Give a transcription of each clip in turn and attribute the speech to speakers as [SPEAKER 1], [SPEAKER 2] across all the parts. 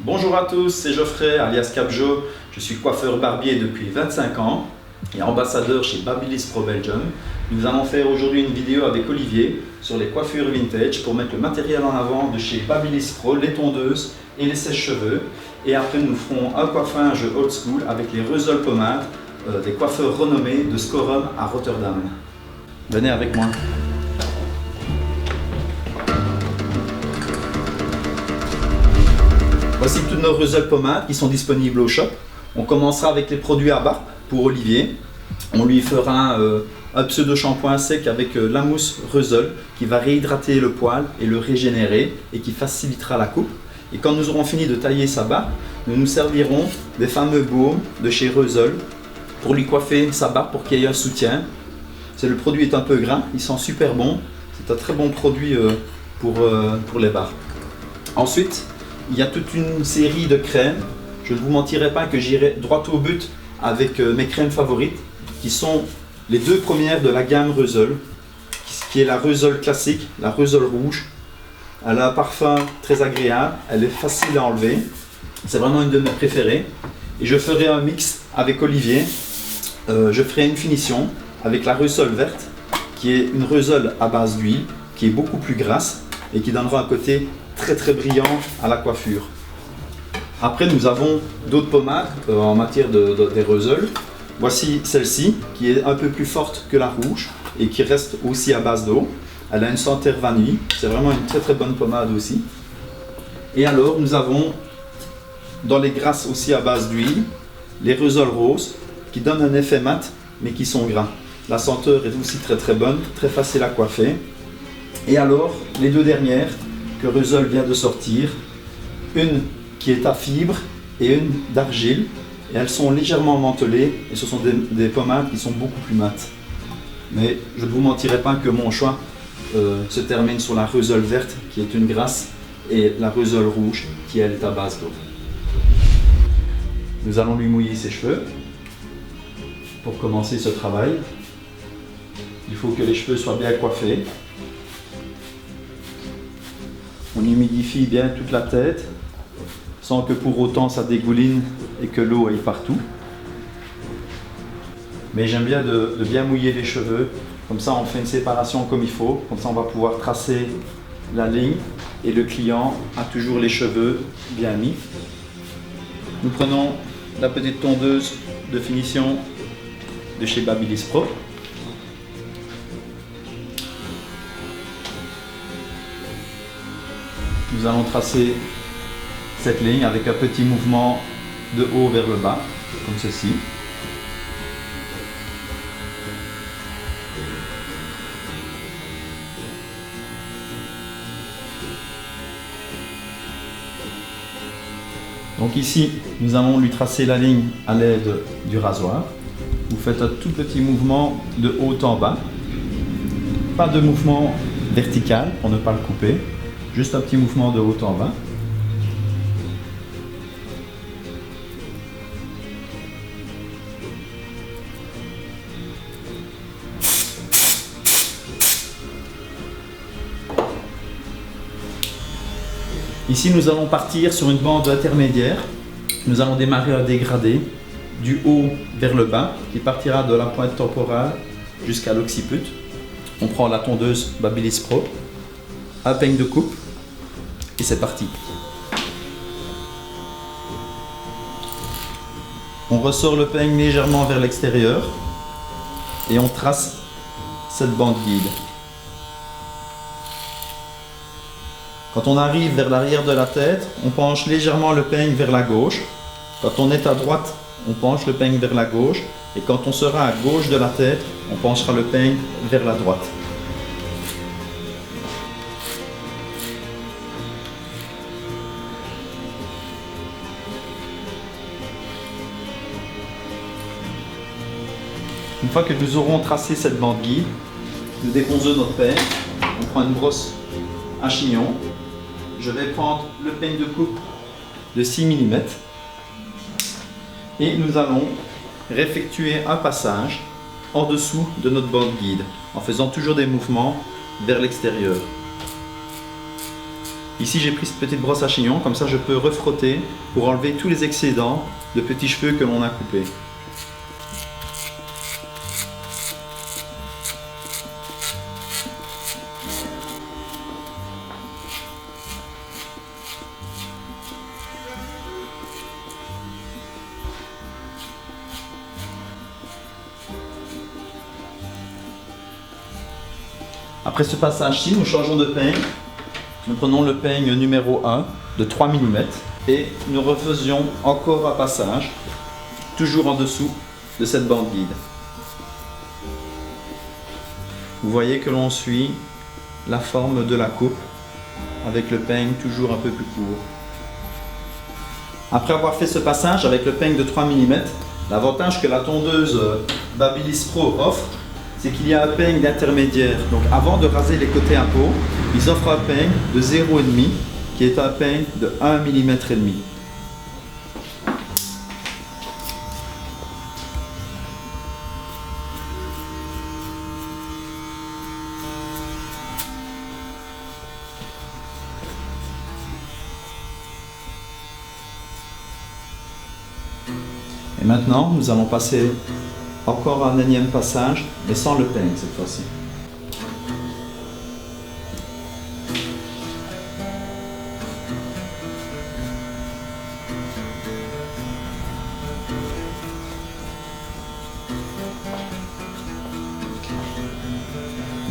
[SPEAKER 1] Bonjour à tous, c'est Geoffrey alias Capjo. Je suis coiffeur barbier depuis 25 ans et ambassadeur chez Babyliss Pro Belgium. Nous allons faire aujourd'hui une vidéo avec Olivier sur les coiffures vintage pour mettre le matériel en avant de chez Babyliss Pro, les tondeuses et les sèche-cheveux. Et après nous ferons un coiffage old school avec les Reusol pommades des coiffeurs renommés de Scorum à Rotterdam. Venez avec moi. Voici toutes nos Reusol pommades qui sont disponibles au shop. On commencera avec les produits à barbe pour Olivier. On lui fera un pseudo shampoing sec avec la mousse Reusol qui va réhydrater le poil et le régénérer et qui facilitera la coupe. Et quand nous aurons fini de tailler sa barbe, nous nous servirons des fameux baumes de chez Reusol pour lui coiffer sa barbe pour qu'il y ait un soutien. Le produit est un peu gras, il sent super bon. C'est un très bon produit pour les barbes. Ensuite, il y a toute une série de crèmes. Je ne vous mentirai pas que j'irai droit au but avec mes crèmes favorites, qui sont les deux premières de la gamme Reusol, qui est la Reusol classique, la Reusol rouge. Elle a un parfum très agréable, elle est facile à enlever. C'est vraiment une de mes préférées. Et je ferai un mix avec Olivier. Je ferai une finition avec la Reusol verte, qui est une Reusol à base d'huile, qui est beaucoup plus grasse et qui donnera un côté très brillant à la coiffure. Après, nous avons d'autres pommades en matière des Reusol. Voici celle-ci qui est un peu plus forte que la rouge et qui reste aussi à base d'eau. Elle a une senteur vanille. C'est vraiment une très bonne pommade aussi. Et alors, nous avons dans les grasses aussi à base d'huile les Reusol roses qui donnent un effet mat mais qui sont gras. La senteur est aussi très bonne, très facile à coiffer. Et alors, les deux dernières que Reusol vient de sortir, une qui est à fibre et une d'argile, et elles sont légèrement mantelées et ce sont des pommades qui sont beaucoup plus mates. Mais je ne vous mentirai pas que mon choix se termine sur la Reusol verte qui est une grasse et la Reusol rouge qui elle est à base d'eau. Nous allons lui mouiller ses cheveux. Pour commencer ce travail, il faut que les cheveux soient bien coiffés. On humidifie bien toute la tête, sans que pour autant ça dégouline et que l'eau aille partout. Mais j'aime bien de bien mouiller les cheveux, comme ça on fait une séparation comme il faut, comme ça on va pouvoir tracer la ligne et le client a toujours les cheveux bien mis. Nous prenons la petite tondeuse de finition de chez Babyliss Pro. Nous allons tracer cette ligne avec un petit mouvement de haut vers le bas, comme ceci. Donc ici, nous allons lui tracer la ligne à l'aide du rasoir. Vous faites un tout petit mouvement de haut en bas. Pas de mouvement vertical pour ne pas le couper. Juste un petit mouvement de haut en bas. Ici, nous allons partir sur une bande intermédiaire. Nous allons démarrer un dégradé du haut vers le bas qui partira de la pointe temporale jusqu'à l'occiput. On prend la tondeuse Babyliss Pro, un peigne de coupe et c'est parti. On ressort le peigne légèrement vers l'extérieur et on trace cette bande guide. Quand on arrive vers l'arrière de la tête, on penche légèrement le peigne vers la gauche. Quand on est à droite, on penche le peigne vers la gauche. Et quand on sera à gauche de la tête, on penchera le peigne vers la droite. Une fois que nous aurons tracé cette bande guide, nous déposons notre peigne. On prend une brosse à chignon. Je vais prendre le peigne de coupe de 6 mm et nous allons réeffectuer un passage en dessous de notre bande guide en faisant toujours des mouvements vers l'extérieur. Ici j'ai pris cette petite brosse à chignon, comme ça je peux refrotter pour enlever tous les excédents de petits cheveux que l'on a coupés. Après ce passage-ci, nous changeons de peigne. Nous prenons le peigne numéro 1 de 3 mm et nous refaisions encore un passage, toujours en dessous de cette bande guide. Vous voyez que l'on suit la forme de la coupe avec le peigne toujours un peu plus court. Après avoir fait ce passage avec le peigne de 3 mm, l'avantage que la tondeuse Babyliss Pro offre, c'est qu'il y a un peigne d'intermédiaire. Donc avant de raser les côtés à peau, ils offrent un peigne de 0,5 qui est un peigne de 1,5 mm. Et maintenant, nous allons passer encore un énième passage, mais sans le peigne cette fois-ci.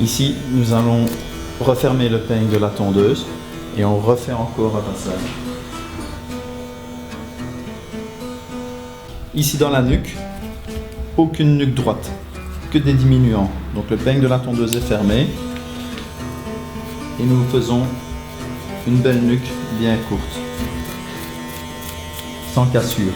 [SPEAKER 1] Ici, nous allons refermer le peigne de la tondeuse et on refait encore un passage. Ici dans la nuque, aucune nuque droite, que des diminuants. Donc le peigne de la tondeuse est fermé et nous faisons une belle nuque bien courte, sans cassure.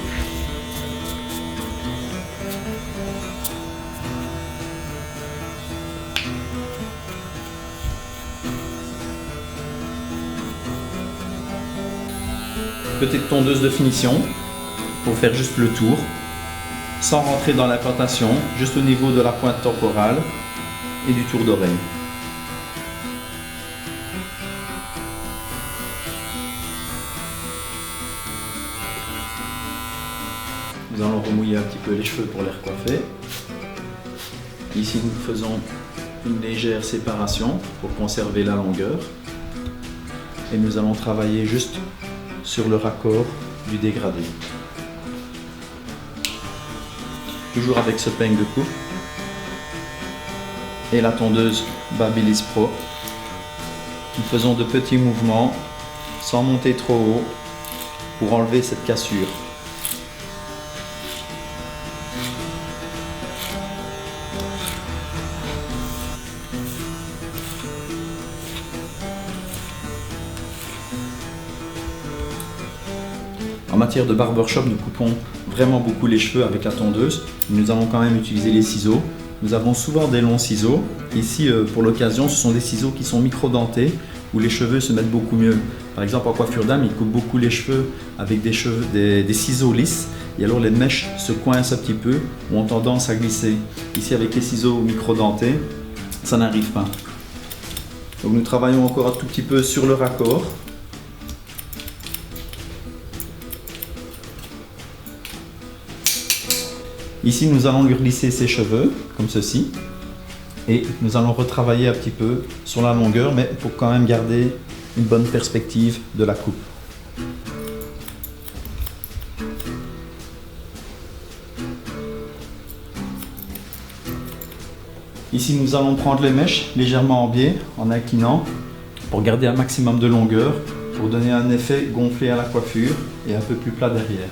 [SPEAKER 1] Petite tondeuse de finition pour faire juste le tour, sans rentrer dans l'implantation, juste au niveau de la pointe temporale et du tour d'oreille. Nous allons remouiller un petit peu les cheveux pour les recoiffer. Ici nous faisons une légère séparation pour conserver la longueur. Et nous allons travailler juste sur le raccord du dégradé. Toujours avec ce peigne de coupe et la tondeuse Babyliss Pro. Nous faisons de petits mouvements sans monter trop haut pour enlever cette cassure. En matière de barbershop, nous coupons vraiment beaucoup les cheveux avec la tondeuse. Nous allons quand même utiliser les ciseaux. Nous avons souvent des longs ciseaux. Ici, pour l'occasion, ce sont des ciseaux qui sont micro-dentés, où les cheveux se mettent beaucoup mieux. Par exemple, en coiffure d'âme, ils coupent beaucoup les cheveux avec des ciseaux lisses. Et alors les mèches se coincent un petit peu, ou ont tendance à glisser. Ici, avec les ciseaux micro-dentés, ça n'arrive pas. Donc nous travaillons encore un tout petit peu sur le raccord. Ici, nous allons lui glisser ses cheveux, comme ceci. Et nous allons retravailler un petit peu sur la longueur, mais pour quand même garder une bonne perspective de la coupe. Ici, nous allons prendre les mèches légèrement en biais, en inclinant, pour garder un maximum de longueur, pour donner un effet gonflé à la coiffure et un peu plus plat derrière.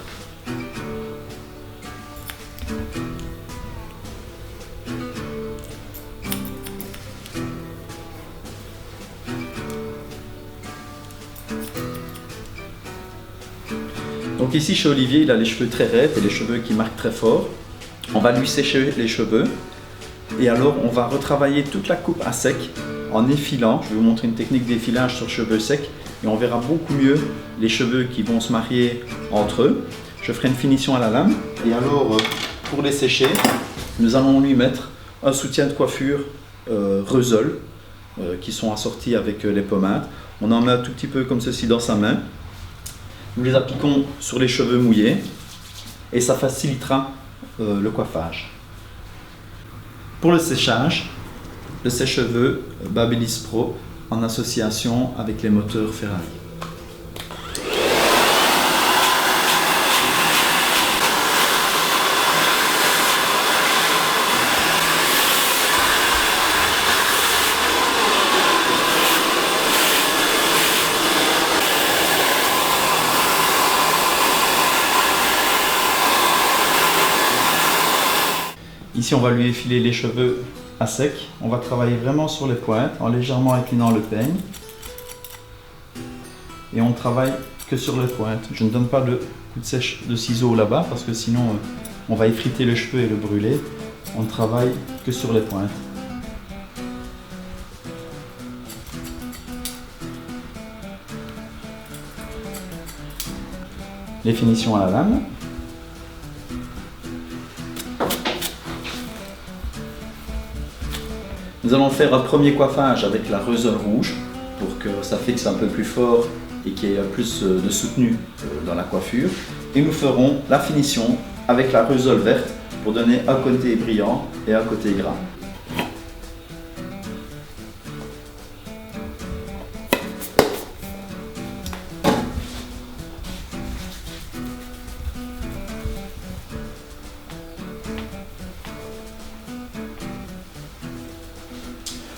[SPEAKER 1] Donc ici chez Olivier, il a les cheveux très raides et les cheveux qui marquent très fort. On va lui sécher les cheveux et alors on va retravailler toute la coupe à sec en effilant. Je vais vous montrer une technique d'effilage sur cheveux secs et on verra beaucoup mieux les cheveux qui vont se marier entre eux. Je ferai une finition à la lame et alors pour les sécher, nous allons lui mettre un soutien de coiffure Reusol qui sont assortis avec les pommades. On en met un tout petit peu comme ceci dans sa main. Nous les appliquons sur les cheveux mouillés et ça facilitera le coiffage. Pour le séchage, le sèche-cheveux Babyliss Pro en association avec les moteurs Ferrari. Ici, on va lui effiler les cheveux à sec. On va travailler vraiment sur les pointes en légèrement inclinant le peigne. Et on ne travaille que sur les pointes. Je ne donne pas de coup de sèche de ciseaux là-bas parce que sinon on va effriter le cheveu et le brûler. On ne travaille que sur les pointes. Les finitions à la lame. Nous allons faire un premier coiffage avec la Reusol rouge pour que ça fixe un peu plus fort et qu'il y ait plus de soutenu dans la coiffure. Et nous ferons la finition avec la Reusol verte pour donner un côté brillant et un côté gras.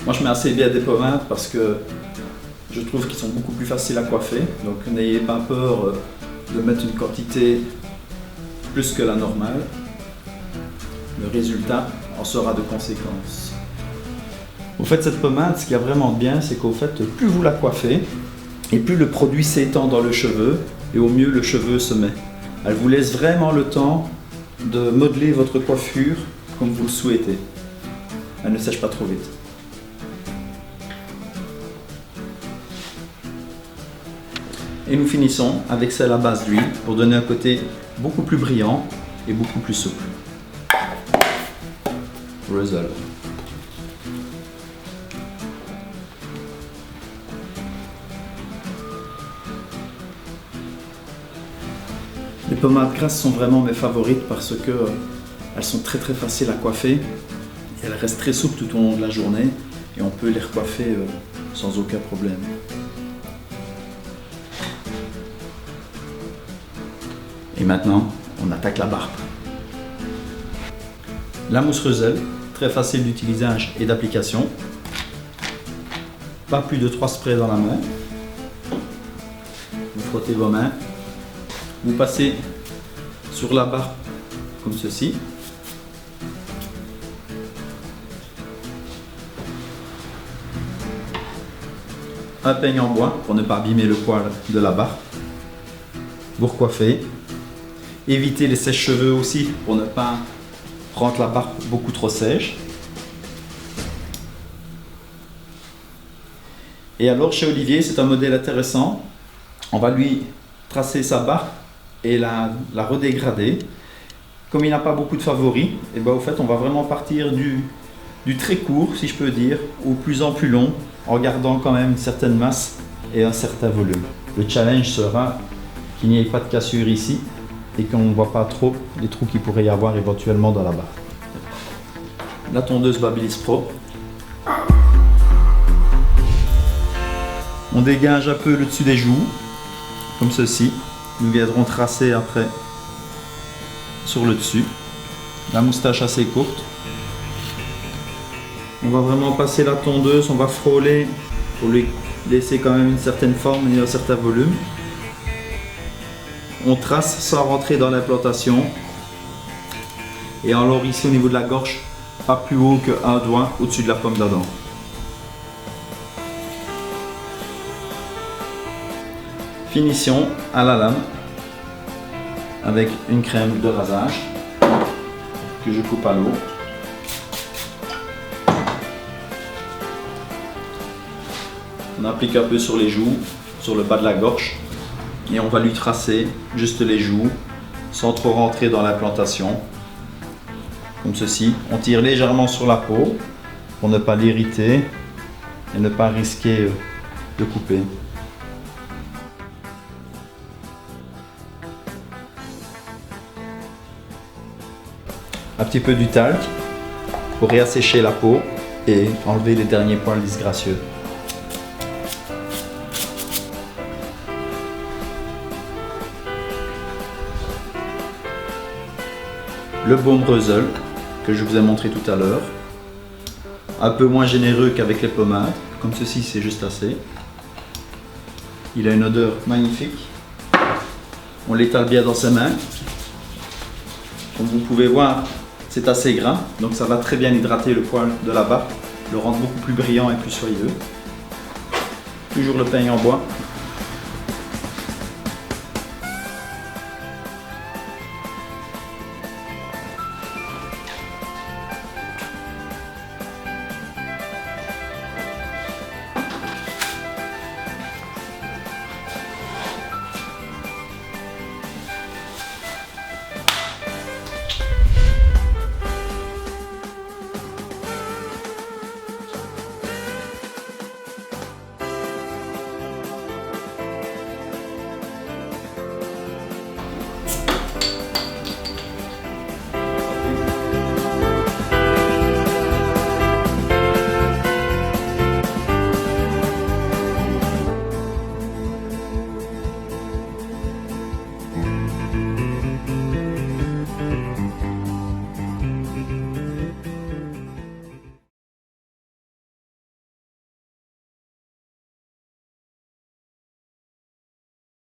[SPEAKER 1] Moi je mets assez bien des pommades parce que je trouve qu'ils sont beaucoup plus faciles à coiffer. Donc n'ayez pas peur de mettre une quantité plus que la normale. Le résultat en sera de conséquence. Au fait, cette pommade, ce qui est vraiment bien, c'est qu'au fait, plus vous la coiffez et plus le produit s'étend dans le cheveu et au mieux le cheveu se met. Elle vous laisse vraiment le temps de modeler votre coiffure comme vous le souhaitez. Elle ne sèche pas trop vite. Et nous finissons avec celle à base d'huile pour donner un côté beaucoup plus brillant et beaucoup plus souple. Reusol. Les pommades grasses sont vraiment mes favorites parce que elles sont très faciles à coiffer et elles restent très souples tout au long de la journée et on peut les recoiffer sans aucun problème. Et maintenant, on attaque la barbe. La mousse Reusol, très facile d'utilisation et d'application. Pas plus de 3 sprays dans la main. Vous frottez vos mains. Vous passez sur la barbe comme ceci. Un peigne en bois pour ne pas abîmer le poil de la barbe. Vous recoiffez. Évitez les sèche-cheveux aussi pour ne pas rendre la barbe beaucoup trop sèche. Et alors chez Olivier, c'est un modèle intéressant. On va lui tracer sa barbe et la redégrader. Comme il n'a pas beaucoup de favoris, et ben, au fait, on va vraiment partir du très court, si je peux dire, au plus en plus long, en gardant quand même une certaine masse et un certain volume. Le challenge sera qu'il n'y ait pas de cassure ici et qu'on ne voit pas trop les trous qu'il pourrait y avoir éventuellement dans la barbe. La tondeuse Babyliss Pro. On dégage un peu le dessus des joues, comme ceci. Nous viendrons tracer après sur le dessus. La moustache assez courte. On va vraiment passer la tondeuse, on va frôler pour lui laisser quand même une certaine forme et un certain volume. On trace sans rentrer dans l'implantation. Et alors ici au niveau de la gorge, pas plus haut qu'un doigt au-dessus de la pomme d'Adam. Finition à la lame avec une crème de rasage que je coupe à l'eau. On applique un peu sur les joues, sur le bas de la gorge et on va lui tracer juste les joues sans trop rentrer dans l'implantation. Comme ceci, on tire légèrement sur la peau pour ne pas l'irriter et ne pas risquer de couper. un petit peu du talc pour réassécher la peau et enlever les derniers poils disgracieux. Le baume Reusel que je vous ai montré tout à l'heure, un peu moins généreux qu'avec les pommades, comme ceci c'est juste assez. Il a une odeur magnifique. On l'étale bien dans ses mains. Comme vous pouvez voir, c'est assez gras, donc ça va très bien hydrater le poil de la barbe, le rendre beaucoup plus brillant et plus soyeux. Toujours le peigne en bois.